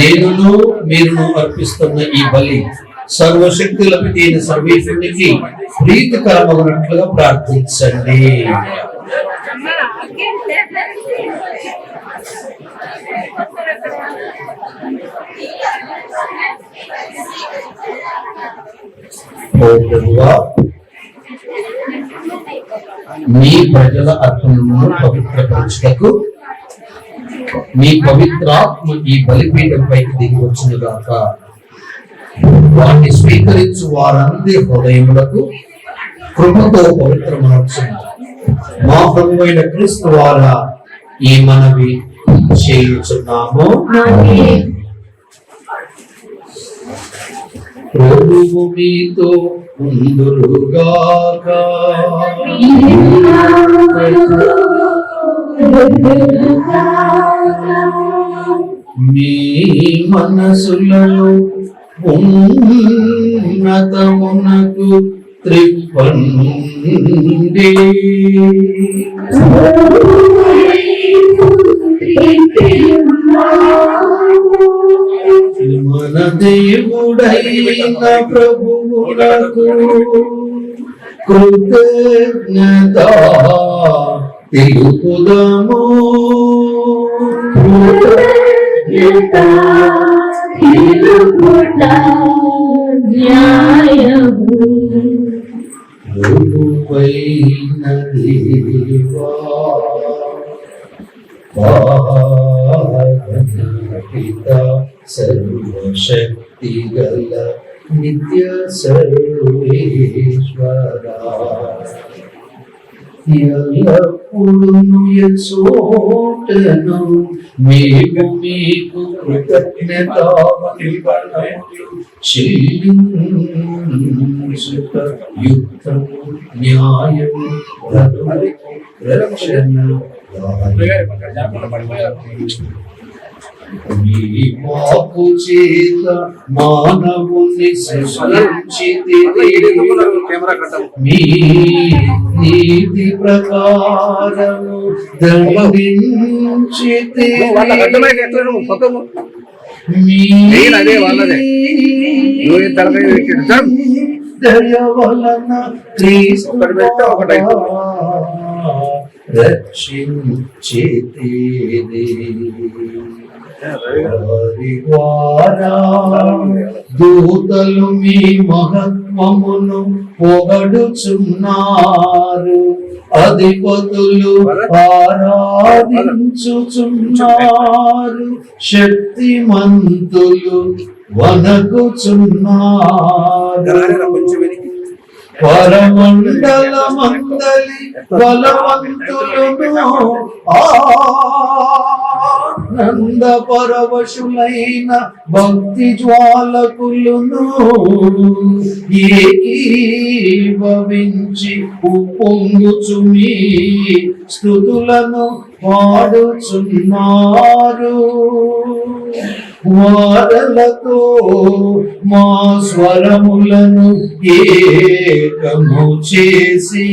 నేనును మీరును అర్పిస్తున్న ఈ బలి సర్వశక్తుల పితైన సర్వేశ్వరునికి ప్రీతికరమగునట్లుగా ప్రార్థించండి. ఓ ప్రభువా, మీ ప్రజల అర్పణను పవిత్రపరచుటకు మీ పవిత్రాత్మ ఈ బలిపీఠంపైకి దిగి వచ్చునుగాక. వాటిని స్వీకరించు వారందరి హృదయములకు కృపతో పవిత్రమనర్చును. మా ప్రభువైన క్రీస్తు ద్వారా ఈ మనవి చేయుచున్నాము. ప్రభువు మీతో ఉందురుగాక. మీ మనసులను ఉన్నతమునకు త్రిప్పండి. మన దేవుడైన ప్రభువులకు కృతజ్ఞత తెలుపుదాము. ప్రభువైన దేవా, పితా సర్వశక్తి గల నిత్య సర్వేశ్వరా, ఎల్లప్పుడూ ఎచ్చోటను మేము మీకు కృతజ్ఞతావందనములు చెల్లించుట యుక్తము, న్యాయము, ధర్మము, రక్షణ. మీ మాపు చేత మానవుని సృష్టించితిరి, మీ నీతి ప్రకారము దండించితిరి. మీ దయ వలన క్రీస్తు రక్షించితిరి. దూతలు మీ మహత్వమును పొగడుచున్నారు, అధిపతులు ఆరాధించుచున్నారు, శక్తిమంతులు వణకుచున్నారు. పరమండలమందలి బలవంతులను ఆనంద పరవశులైన భక్తి జ్వాలకులను ఏకీభవించి ఉప్పొంగుచు మీ స్తుతులను పాడుచున్నారు. వారలతో మా స్వరములను ఏకము చేసి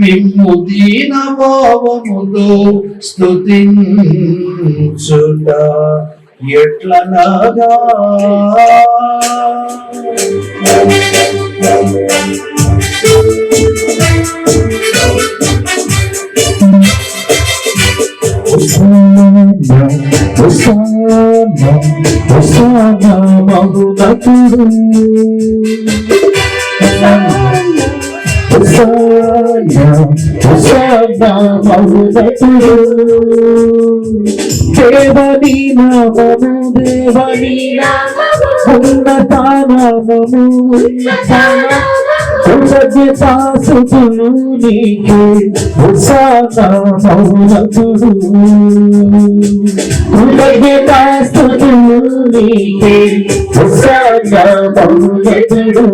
మిమ్ము దీన భావముతో స్తుతించుట ఎట్లనగా మహునతుడు మహునతుడు దేవని నామము దేవని ఉన్నత నామము కృతజ్ఞతాస్తుతులు నీకే మౌనతుడు కృతజ్ఞతాస్తుతులు నీకే మౌనతుడు.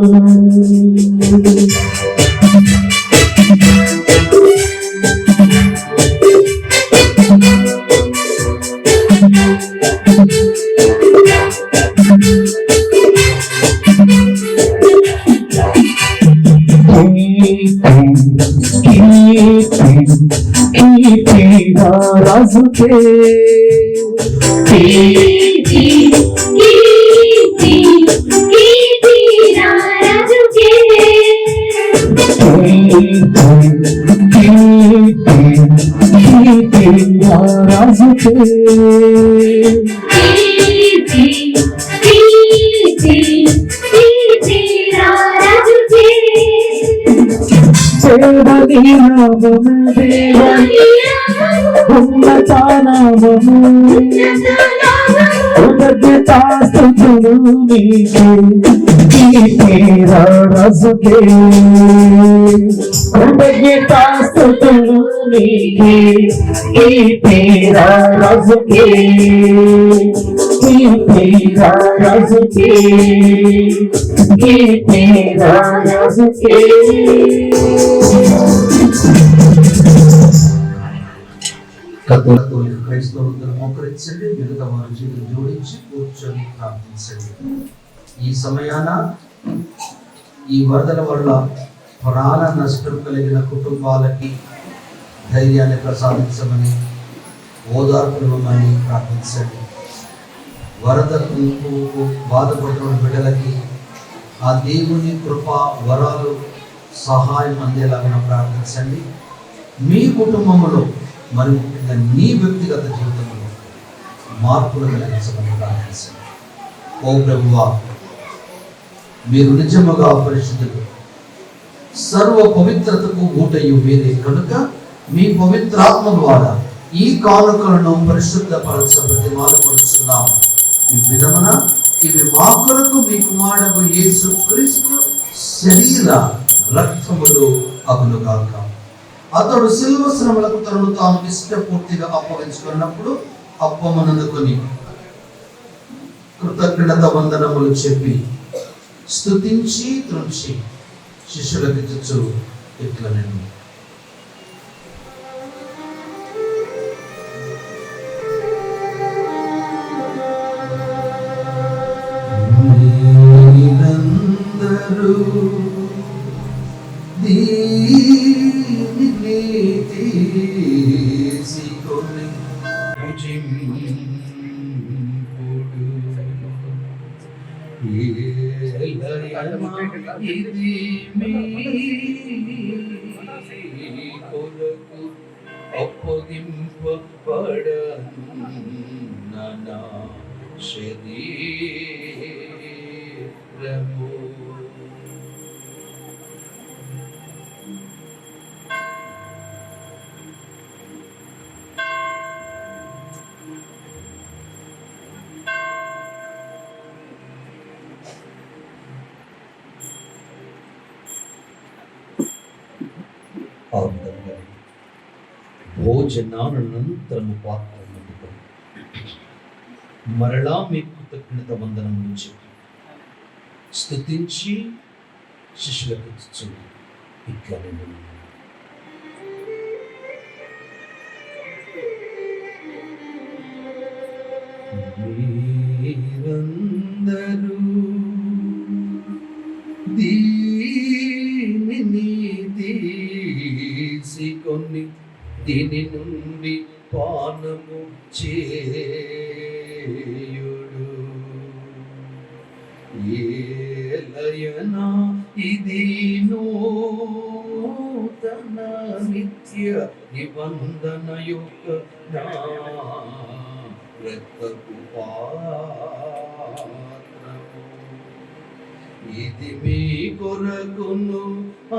రాజుకే రాజుకే దేవని నామము దేవని ఉన్నత నామము కృతజ్ఞతాస్తుతులు నీకే కీర్తి రాజుకే కృతజ్ఞతాస్తుతులు నీకే కీర్తి రాజుకే కీర్తి రాజుకే కీర్తి రాజుకే. క్రైస్తవులందరూ మోకరించండి, మిగతా వారి చేతులు జోడించి కూర్చొని ప్రార్థించండి. ఈ సమయాన ఈ వరదల వల్ల ప్రాణ నష్టం కలిగిన కుటుంబాలకి ధైర్యాన్ని ప్రసాదించమని, ఓదార్పునివ్వమని ప్రార్థించండి. వరదకు బాధపడుతున్న బిడ్డలకి ఆ దేవుని కృప వరాలు సహాయం అందేలాగా ప్రార్థించండి. మీ కుటుంబంలో మరి ముఖ్యంగా నీ వ్యక్తిగత జీవితంలో మార్పులు కలిగించమని ప్రార్థించండి. ఓ ప్రభువా, మీరు నిజముగా పరిశుద్ధులు, సర్వ పవిత్రతకు ఊటయు మీరే కనుక మీ పవిత్రాత్మ ద్వారా ఈ కానుకలను పరిశుద్ధపరచబతిమాలుకొనుచున్నాము. ఈ విధమున ఇవి మా కొరకు మీ కుమారుడు యేసు క్రీస్తు శరీర రక్తములు అగునుగాక. అతడు శిలువ శ్రమలకు తనను తాను ఇష్టపూర్తిగా అప్పగించుకున్నప్పుడు అప్పమనందుకొని కృతజ్ఞత వందనములు చెప్పి స్తుతించి త్రుంచి శిష్యులకు ఇచ్చుచు ఇట్లా నేను అప్పగింపబడనా శరీరము. భోజనానంతరము పాత్రను మరలా మీ కృతజ్ఞత వందనములు చెప్పి స్తుతించి శిష్యులకు ఇచ్చు ఇట్లా నేను మీరందరూ దీనిని తీసుకొని దీని నుండి పానము చేయుడు. ఏలయనా ఇది నూతన నిత్య నిబంధన యొక్క నా రక్తపు పాత్రము. ఇది మీ కొరకును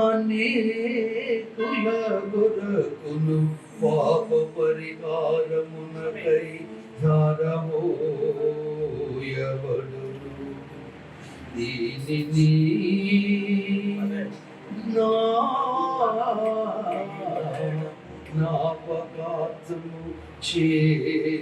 అనేకుల కొరకును పాప పరిహారమునకై ధారమోయబడును. దీనిని జ్ఞాపకార్థము చేయుడు.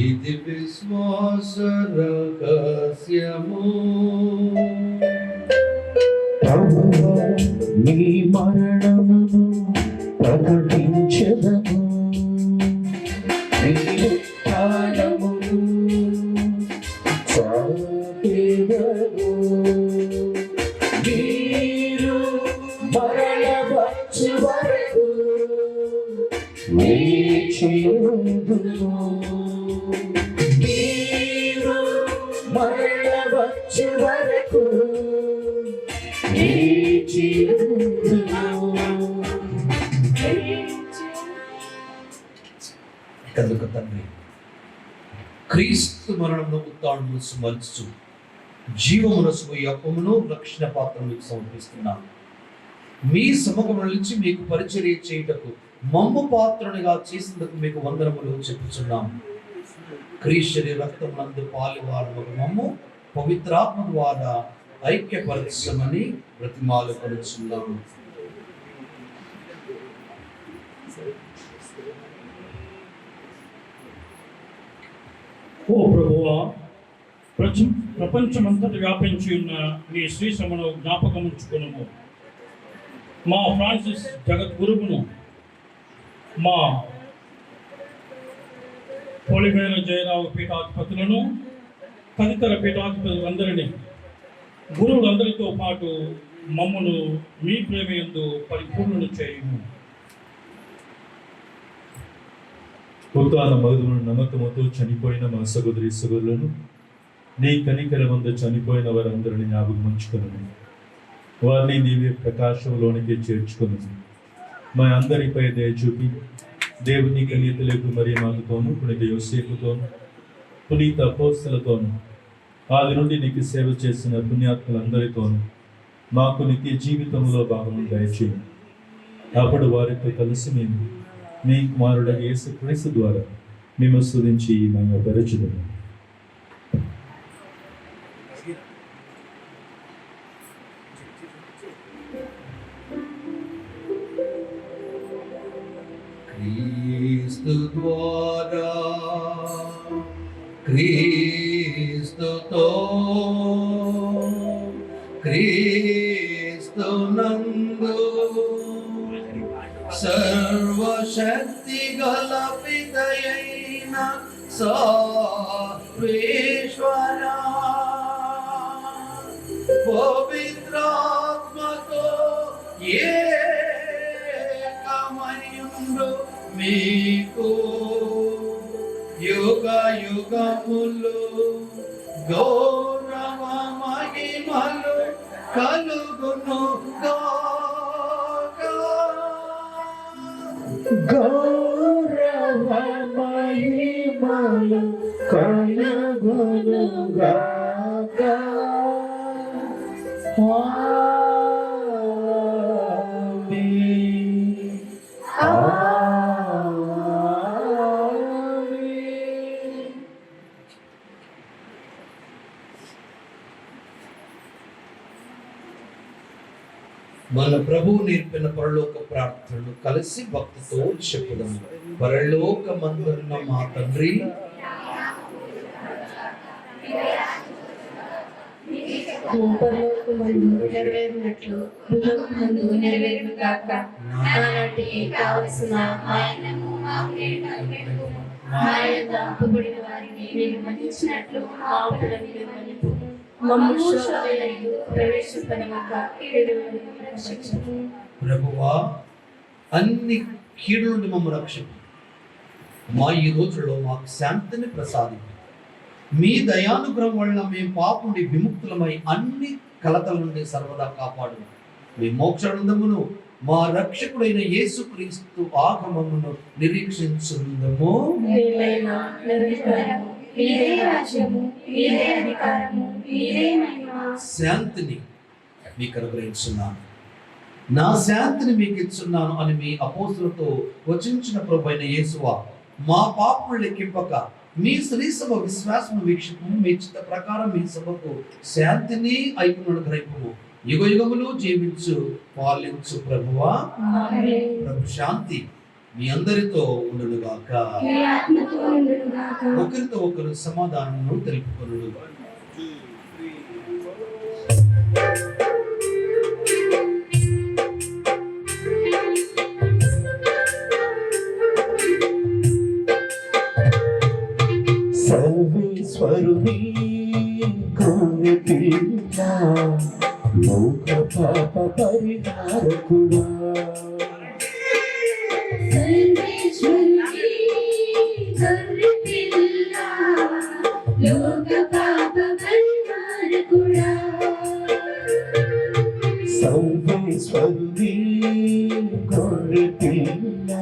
ఇది విశ్వాస రహస్యము, నీ మరణమును ప్రకటించెదను, నీ ఉత్థానమును చాటెదను. కనుక తండ్రి, క్రీస్తు మరణమును ఉత్థానమును స్మరించు జీవమునసు ఈ అప్పమును రక్షణ పాత్రను సమర్పిస్తున్నాను. మీ సముఖముల నుంచి మీకు పరిచర్య చేయుటకు మమ్ము పాత్రనిగా చేసినందుకు మీకు వందనములు చెప్పుచున్నాము. క్రీస్తు రక్తమునందు పాలువారు మమ్ము పవిత్రాత్మ ద్వారా ఐక్యపరచమని బ్రతిమాలు పరుచున్నాము. ఓ ప్రభువా, ప్రపంచమంతటి వ్యాపించి ఉన్న నీ శ్రీశ్రమను జ్ఞాపకం ఉంచుకున్నాము. మా ఫ్రాన్సిస్ జగద్గురువును, మా పొలిమేర జయరావు పీఠాధిపతులను, తదితర పీఠాధిపతులందరినీ, గురువులందరితో పాటు మమ్మను మీ ప్రేమయందు పరిపూర్ణులు చేయము. ఉత్తాన మగుదులను నమ్మకముతో చనిపోయిన మా సహోదరి సహోదరులను నీ కనికరమందు చనిపోయిన వారందరిని జ్ఞాపకం ఉంచుకుని వారిని నీవే ప్రకాశంలోనికి చేర్చుకుని మా అందరిపై దయ చూపి దేవుని కన్యతలకు మరి మాకుతోను పునీత యోసేపుతోను పునీత అపోస్తలతోను ఆది నుండి నీకు సేవ చేసిన పుణ్యాత్ములందరితోనూ మాకు నిత్య జీవితంలో భాగం దయచేయండి. అప్పుడు వారితో కలిసి మేము మీ కుమారుడు యేసుక్రీస్తు ద్వారా మేము స్తుతించి మహిమపరచుదుము. క్రీస్తు ద్వారా క్రీస్తుతో క్రీస్తునందు సర్వశక్తి గల పితయైన సర్వేశ్వరా పవిత్రాత్మతో ఏకమయుండు మీకు యుగ యుగములు గౌరవ మహిమలు కలుగును గాక. గౌరవ మహిమలు కలుగును గాక. మన ప్రభువు నేర్పిన పరలోక ప్రార్థనలు కలిసి భక్తితో చెప్పుదాము. పరలోకమందున్న మా తండ్రి, నెరవేరినట్లు భూలోకమందు నెరవేరును గాక. నానాటికి కావలసిన ఆయనము మాకు నేడు పెట్టుము. మా యందు అప్పుబడిన వారిని మేము మన్నించినట్లు మా అప్పులను మేము మన్నింపుము. మమ్ము శోధనయందు ప్రవేశింపనివ్వక కీడు నుండి రక్షించుము. ప్రభువా, అన్ని కీడు నుండి మమ్మల్ని రక్షించు. మా ఈ రోజుల్లో మాకు శాంతిని ప్రసాదించు. మీ దయానుగ్రహం వలన మేము పాపం నుండి విముక్తులమై అన్ని కలతల నుండి సర్వదా కాపాడు. మీ మోక్షానందమును మా రక్షకుడైన యేసుక్రీస్తు ఆగమమును నిరీక్షించుందము. శాంతిని మీకు అనుగ్రహించున్నాను, నా శాంతిని మీకు ఇచ్చున్నాను అని మీ అపోస్తులతో వచించిన ప్రభువైన యేసువా, మా పాపములు లెక్కింపక మీ శ్రీసభ విశ్వాసము వీక్షిపు. మీ చిత్త ప్రకారం మీ సభకు శాంతిని ఐక్యమును అనుగ్రహింపుము. యుగ యుగములు జీవించు పాలించు ప్రభువా. ప్రభు శాంతి మీ అందరితో ఉండునుగాక. ఒకరితో ఒకరు సమాధానమును తెలుపుకొనుడు. సర్వేశ్వరుని గోనె పిల్ల లోక పాప పరిహారకుడా. సర్వేశ్వరుని గొర్రె పిల్ల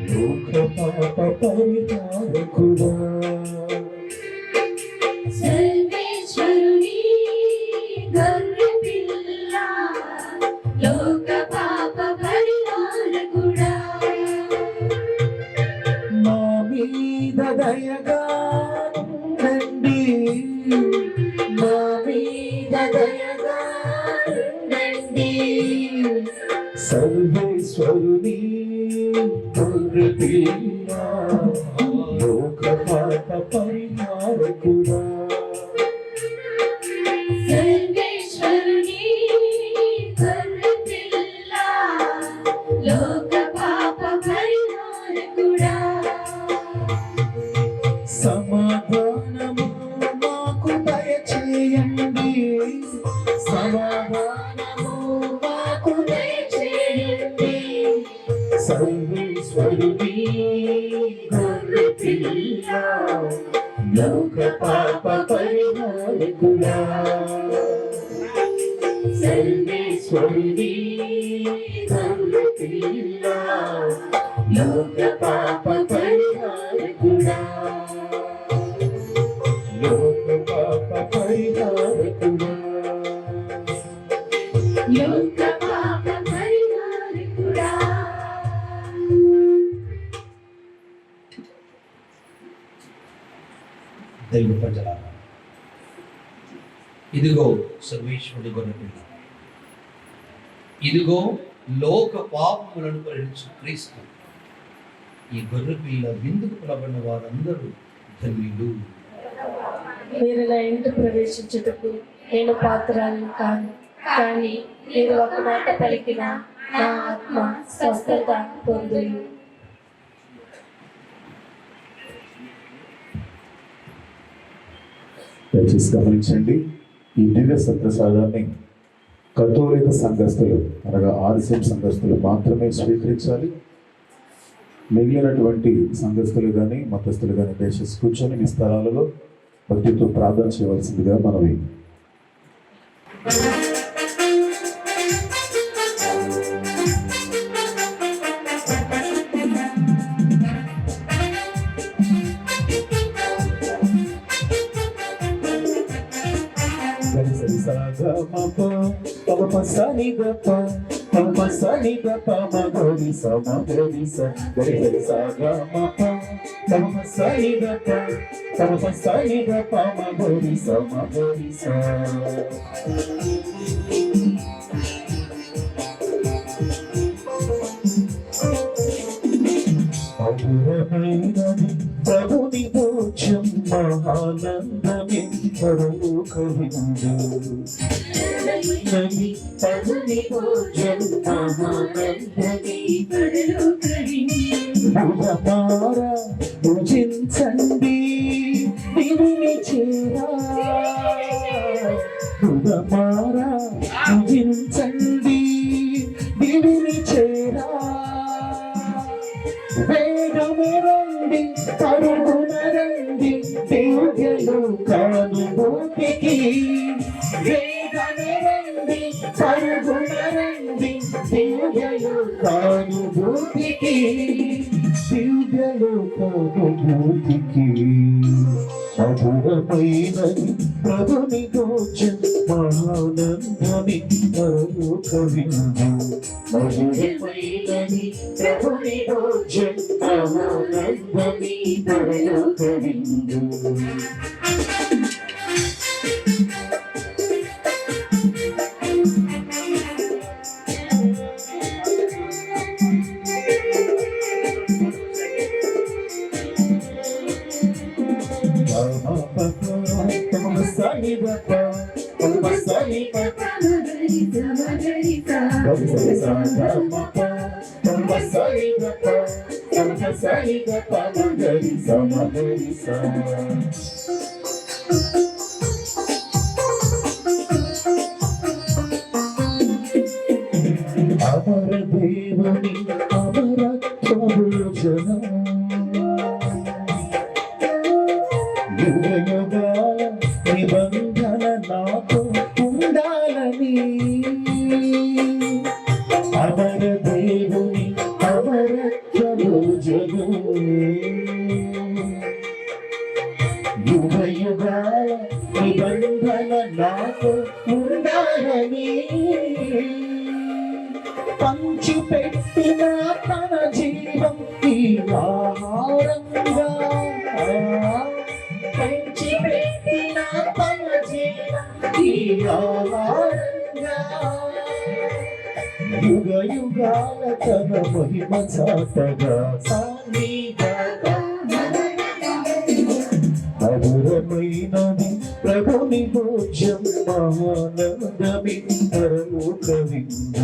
లోక పాప పరిహారకుడా సర్వేశ్వరుని గొర్రె పిల్ల లోక పాప పరిహారకుడా మా మీద దయగా ఉండండి మా మీద దయగా ఉండండి సర్వేశ్వరుని గొర్రె పిల్ల లోక పాప పరిహారకుడా సర్వేశ్వరుని గొర్రె పిల్ల లోక పాప పరిహారకుడా సమాధానము మాకు దయచేయండి సమాధానము మాకు దయచేయండి సర్వేశ్వరుని గొర్రె పిల్ల లోక పాప పరిహారకుడా సర్వేశ్వరుని గొర్రె పిల్ల లోక పాప పరిహారకుడా లోక పాప పరిహారకుడా లోక పాప పరిహారకుడా దైవ ప్రజలారా, ఇదిగో సర్వేశ్వరుడి గొర్రె పిల్ల, ఇదిగో లోక పాపములను పరిహరించు క్రీస్తు. ఈ గొర్రె పిల్ల విందుకు పిలబడిన వారందరూ ధన్యులు. మీరు నా ఇంటి ప్రవేశించుటకు నేను పాత్రాలను కాను, కానీ మీరు ఒక మాట పలికిన నా ఆత్మ స్వస్థత పొందును. దయచేసి గమనించండి, ఈ దివ్య సత్ప్రసాదాన్ని కథోలిక సంఘస్థులు అనగా ఆర్సిఎం సంఘస్థులు మాత్రమే స్వీకరించాలి. మిగిలినటువంటి సంఘస్థులు కానీ మతస్థులు కానీ దయచేసి కూర్చొని మీ స్థలాలలో భక్తితో ప్రార్థన చేయవలసిందిగా మనవి. ప్రభుని భోజ్యం మహానందమే పరలోకవిందు ప్రభుని భోజ్యం మహానందమే పరలోకవిందు భుజించండి దేవుని చేరా హృదమారా భుజించండి దేవుని చేరా వేగమురండి పరుగునరండి దివ్యలు కానుభూతికి వేగమురండి పరుగునరండి దివ్యలు కానుభూతికి దివ్యలు కానుభూతికి మధురమైనది ప్రభుని భోజ్యం మహానందమి పరలోకవిందు మధురమైనది ప్రభుని భోజ్యం మహానందమి పరలోకవిందు అమర దేవుని అమరత్వ భోజనం యుగయుగాల నిబంధన నాతో ఉండాలని అడుగని పంచిపెట్టిన తన జీవం ఈ ఆహారంగా పంచిపెట్టిన తన జీవం ఈ ఆహారంగా యుగ యుగాల తన మహిమ చాటగా మధురమైనది ప్రభుని భోజ్యం మహానందమి పరలోక విందు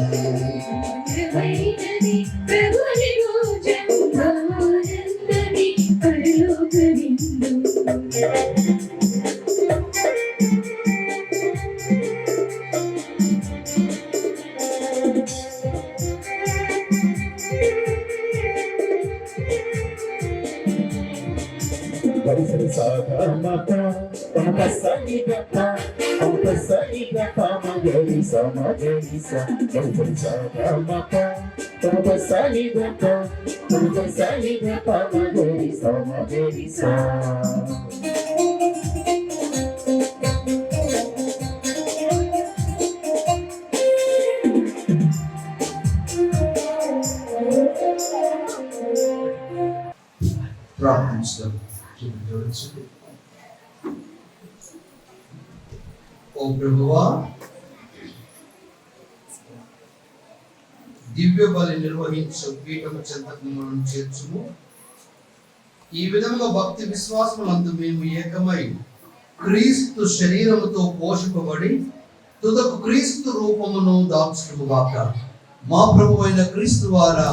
గడిసరి సాగమప పమప సనిగప పమప సనిగప మగరి సమగరి స గడిసరి సాగమప పమప సనిగప పమప సనిగప మగరి సమగరి స ప్రార్థించడం ఓ ప్రభువా, దివ్య బలి నిర్వహించు పీఠము చెంతకు మనం చేర్చుము. ఈ విధంగా భక్తి విశ్వాసములందు మేము ఏకమై క్రీస్తు శరీరముతో పోషింపబడి తుదకు క్రీస్తు రూపమును దాల్చుటముగాక. మా ప్రభు అయిన క్రీస్తు ద్వారా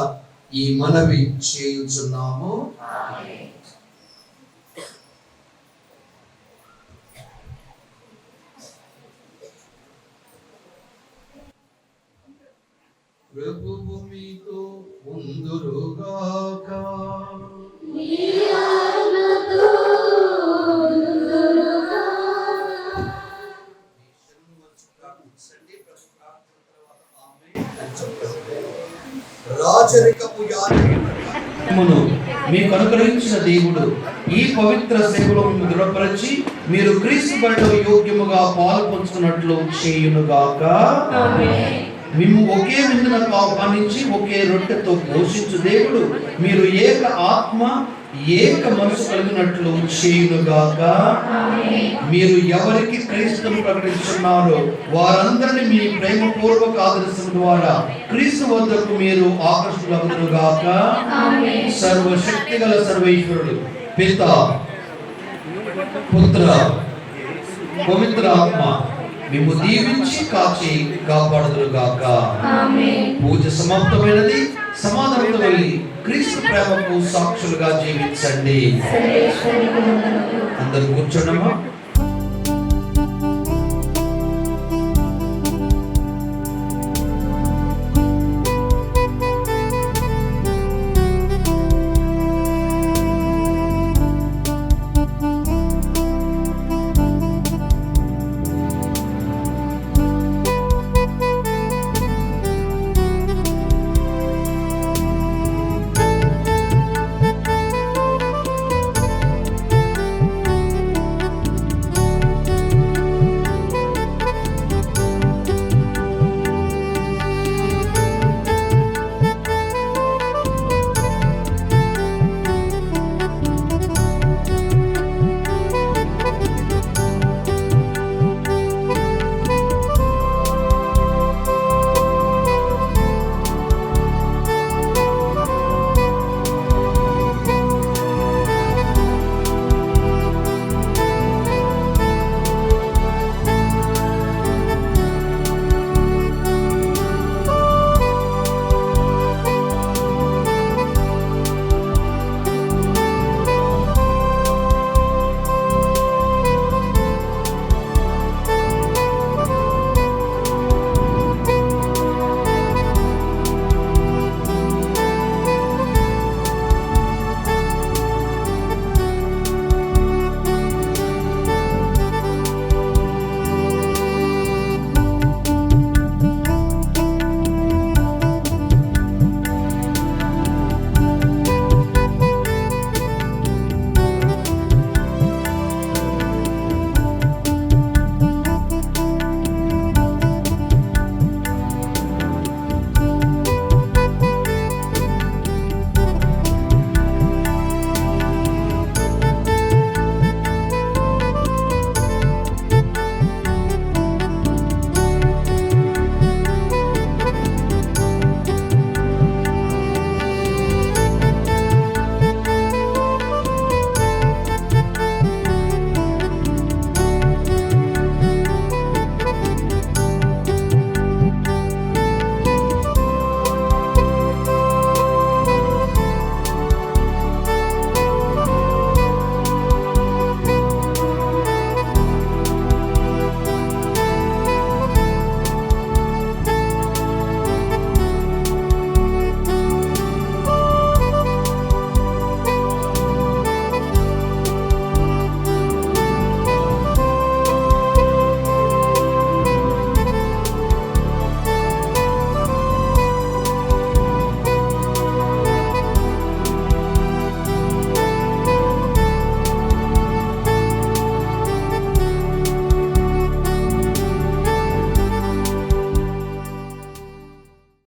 ఈ మనవి చేయుచున్నాము. ప్రభువు మీతో ఉందురుగాక. రాజరికపు యాజకులను మీకు అనుగ్రహించిన దేవుడు ఈ పవిత్ర సేవలో మిమ్మల్ని దృఢపరిచి మీరు క్రీస్తు బలిలో యోగ్యముగా పాల్పంచుకున్నట్లు చేయునుగాక. మేము ఒకే విందునకు ఆహ్వానించి ఒకే రొట్టెతో పోషించు దేవుడు మీరు ఏక ఆత్మ ఏక మనసు కలిగినట్లు చేయునుగాక. మీరు ఎవరికి క్రీస్తును ప్రకటించున్నారో వారందరినీ మీ ప్రేమపూర్వక ఆదర్శం ద్వారా క్రీస్తు వద్దకు మీరు ఆకర్షులగుదురుగాక. సర్వశక్తి గల సర్వేశ్వరుడు పిత పుత్ర పవిత్ర ఆత్మ మేము దీవించి కాచి కాపాడుదురుగాక. పూజ సమాప్తమైనది. సమాధానంతో వెళ్ళి క్రీస్తు ప్రేమకు సాక్షులుగా జీవించండి. అందరూ కూర్చోండమ్మా.